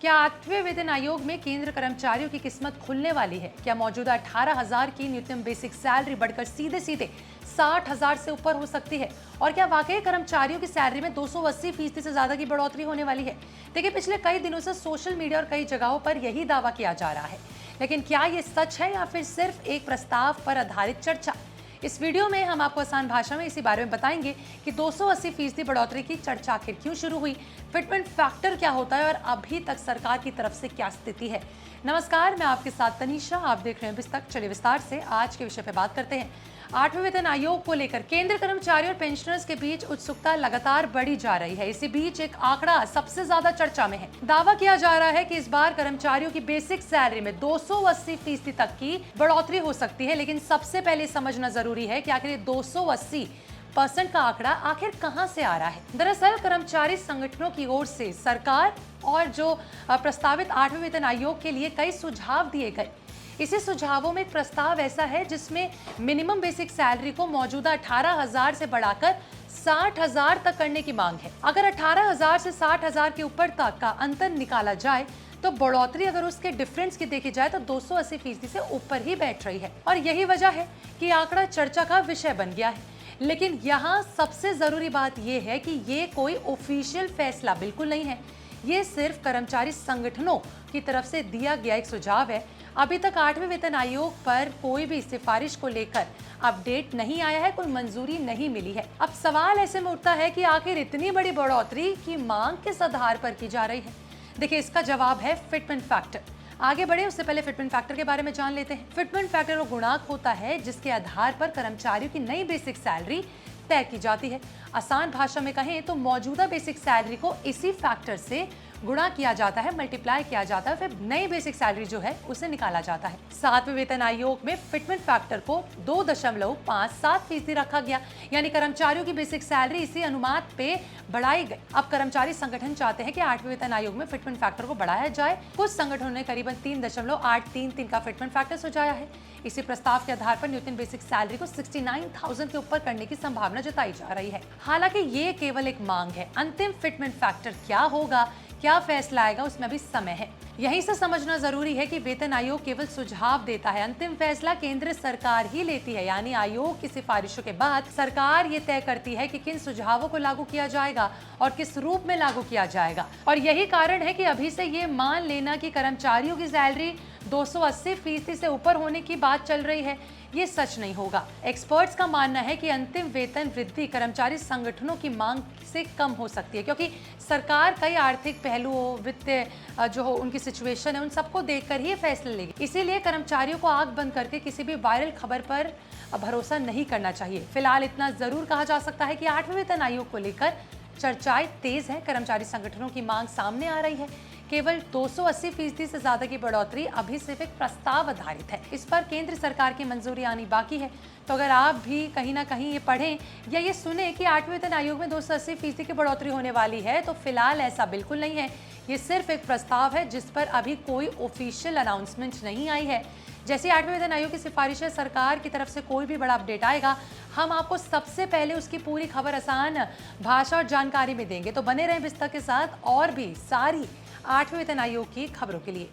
क्या आठवें वेतन आयोग में केंद्र कर्मचारियों की किस्मत खुलने वाली है? क्या मौजूदा 18,000 की न्यूनतम बेसिक सैलरी बढ़कर सीधे सीधे 60,000 से ऊपर हो सकती है? और क्या वाकई कर्मचारियों की सैलरी में 280% से ज्यादा की बढ़ोतरी होने वाली है? देखिए, पिछले कई दिनों से सोशल मीडिया और कई जगहों पर यही दावा किया जा रहा है, लेकिन क्या ये सच है या फिर सिर्फ एक प्रस्ताव पर आधारित चर्चा? इस वीडियो में हम आपको आसान भाषा में इसी बारे में बताएंगे कि 280% बढ़ोतरी की चर्चा आखिर क्यों शुरू हुई, फिटमेंट फैक्टर क्या होता है और अभी तक सरकार की तरफ से क्या स्थिति है। नमस्कार, मैं आपके साथ तनीषा, आप देख रहे हैं बिस्तक। चलिए विस्तार से आज के विषय पे बात करते हैं। आठवें वेतन आयोग को लेकर केंद्र कर्मचारियों और पेंशनर्स के बीच उत्सुकता लगातार बढ़ी जा रही है। इसी बीच एक आंकड़ा सबसे ज्यादा चर्चा में है। दावा किया जा रहा है कि इस बार कर्मचारियों की बेसिक सैलरी में 280% तक की बढ़ोतरी हो सकती है, लेकिन सबसे पहले समझना जरूरी है कि आखिर 280% का आंकड़ा आखिर कहां से आ रहा है। दरअसल कर्मचारी संगठनों की ओर से सरकार और जो प्रस्तावित आठवें वेतन आयोग के लिए कई सुझाव दिए गए। इसी सुझावों में एक प्रस्ताव ऐसा है जिसमें मिनिमम बेसिक सैलरी को मौजूदा 18,000 से बढ़ाकर 60,000 तक करने की मांग है। अगर 18,000 से 60,000 के ऊपर तक का अंतर निकाला जाए तो बढ़ोतरी अगर उसके डिफरेंस की देखी जाए तो 280% से ऊपर ही बैठ रही है। और यही वजह है कि आंकड़ा चर्चा का विषय बन गया है। लेकिन यहाँ सबसे जरूरी बात यह है कि ये कोई ऑफिशियल फैसला बिल्कुल नहीं है। ये सिर्फ कर्मचारी संगठनों की तरफ से दिया गया एक सुझाव है। अभी तक आठवें वेतन आयोग पर कोई भी सिफारिश को लेकर अपडेट नहीं आया है, कोई मंजूरी नहीं मिली है। अब सवाल ऐसे में उठता है कि आखिर इतनी बड़ी बढ़ोतरी की मांग किस आधार पर की जा रही है। देखिए, इसका जवाब है फिटमेंट फैक्टर। आगे बढ़े उससे पहले फिटमेंट फैक्टर के बारे में जान लेते हैं। फिटमेंट फैक्टर वो गुणांक होता है जिसके आधार पर कर्मचारियों की नई बेसिक सैलरी तय की जाती है। आसान भाषा में कहें तो मौजूदा बेसिक सैलरी को इसी फैक्टर से गुणा किया जाता है, मल्टीप्लाई किया जाता है, फिर नई बेसिक सैलरी जो है उसे निकाला जाता है। सातवें वेतन आयोग में फिटमेंट फैक्टर को 2.57% रखा गया, यानी कर्मचारियों की बेसिक सैलरी इसी अनुपात पे बढ़ाई गई। अब कर्मचारी संगठन चाहते हैं कि आठवें वेतन आयोग में फिटमेंट फैक्टर को बढ़ाया जाए। कुछ संगठनों ने करीबन 3.833 का फिटमेंट फैक्टर सुझाया है। इसी प्रस्ताव के आधार पर न्यूनतम बेसिक सैलरी को 69,000 के ऊपर करने की संभावना जताई जा रही है। हालांकि ये केवल एक मांग है। अंतिम फिटमेंट फैक्टर क्या होगा, क्या फैसला आएगा, उसमें अभी समय है। यहीं से समझना जरूरी है कि वेतन आयोग केवल सुझाव देता है, अंतिम फैसला केंद्र सरकार ही लेती है। यानी आयोग की सिफारिशों के बाद सरकार ये तय करती है कि किन सुझावों को लागू किया जाएगा और किस रूप में लागू किया जाएगा। और यही कारण है कि अभी से ये मान लेना कि कर्मचारियों की सैलरी 280% से ऊपर होने की बात चल रही है, ये सच नहीं होगा। एक्सपर्ट्स का मानना है कि अंतिम वेतन वृद्धि कर्मचारी संगठनों की मांग से कम हो सकती है, क्योंकि सरकार कई आर्थिक पहलुओं, वित्तीय जो हो उनकी सिचुएशन है, उन सबको देखकर ही ये फैसले लेगी। इसीलिए कर्मचारियों को आंख बंद करके किसी भी वायरल खबर पर भरोसा नहीं करना चाहिए। फिलहाल इतना जरूर कहा जा सकता है कि आठवें वेतन आयोग को लेकर चर्चाएं तेज है। कर्मचारी संगठनों की मांग सामने आ रही है। केवल 280% से ज्यादा की बढ़ोतरी अभी सिर्फ एक प्रस्ताव आधारित है। इस पर केंद्र सरकार की मंजूरी आनी बाकी है। तो अगर आप भी कहीं ना कहीं ये पढ़ें या ये सुने कि आठवें वेतन आयोग में 280% की बढ़ोतरी होने वाली है, तो फिलहाल ऐसा बिल्कुल नहीं है। ये सिर्फ एक प्रस्ताव है जिस पर अभी कोई ऑफिशियल अनाउंसमेंट नहीं आई है। जैसे आठवें वेतन आयोग की सिफारिशें सरकार की तरफ से कोई भी बड़ा अपडेट आएगा, हम आपको सबसे पहले उसकी पूरी खबर आसान भाषा और जानकारी में देंगे। तो बने रहें बिस्तक के साथ और भी सारी आठवें वेतन आयोग की खबरों के लिए।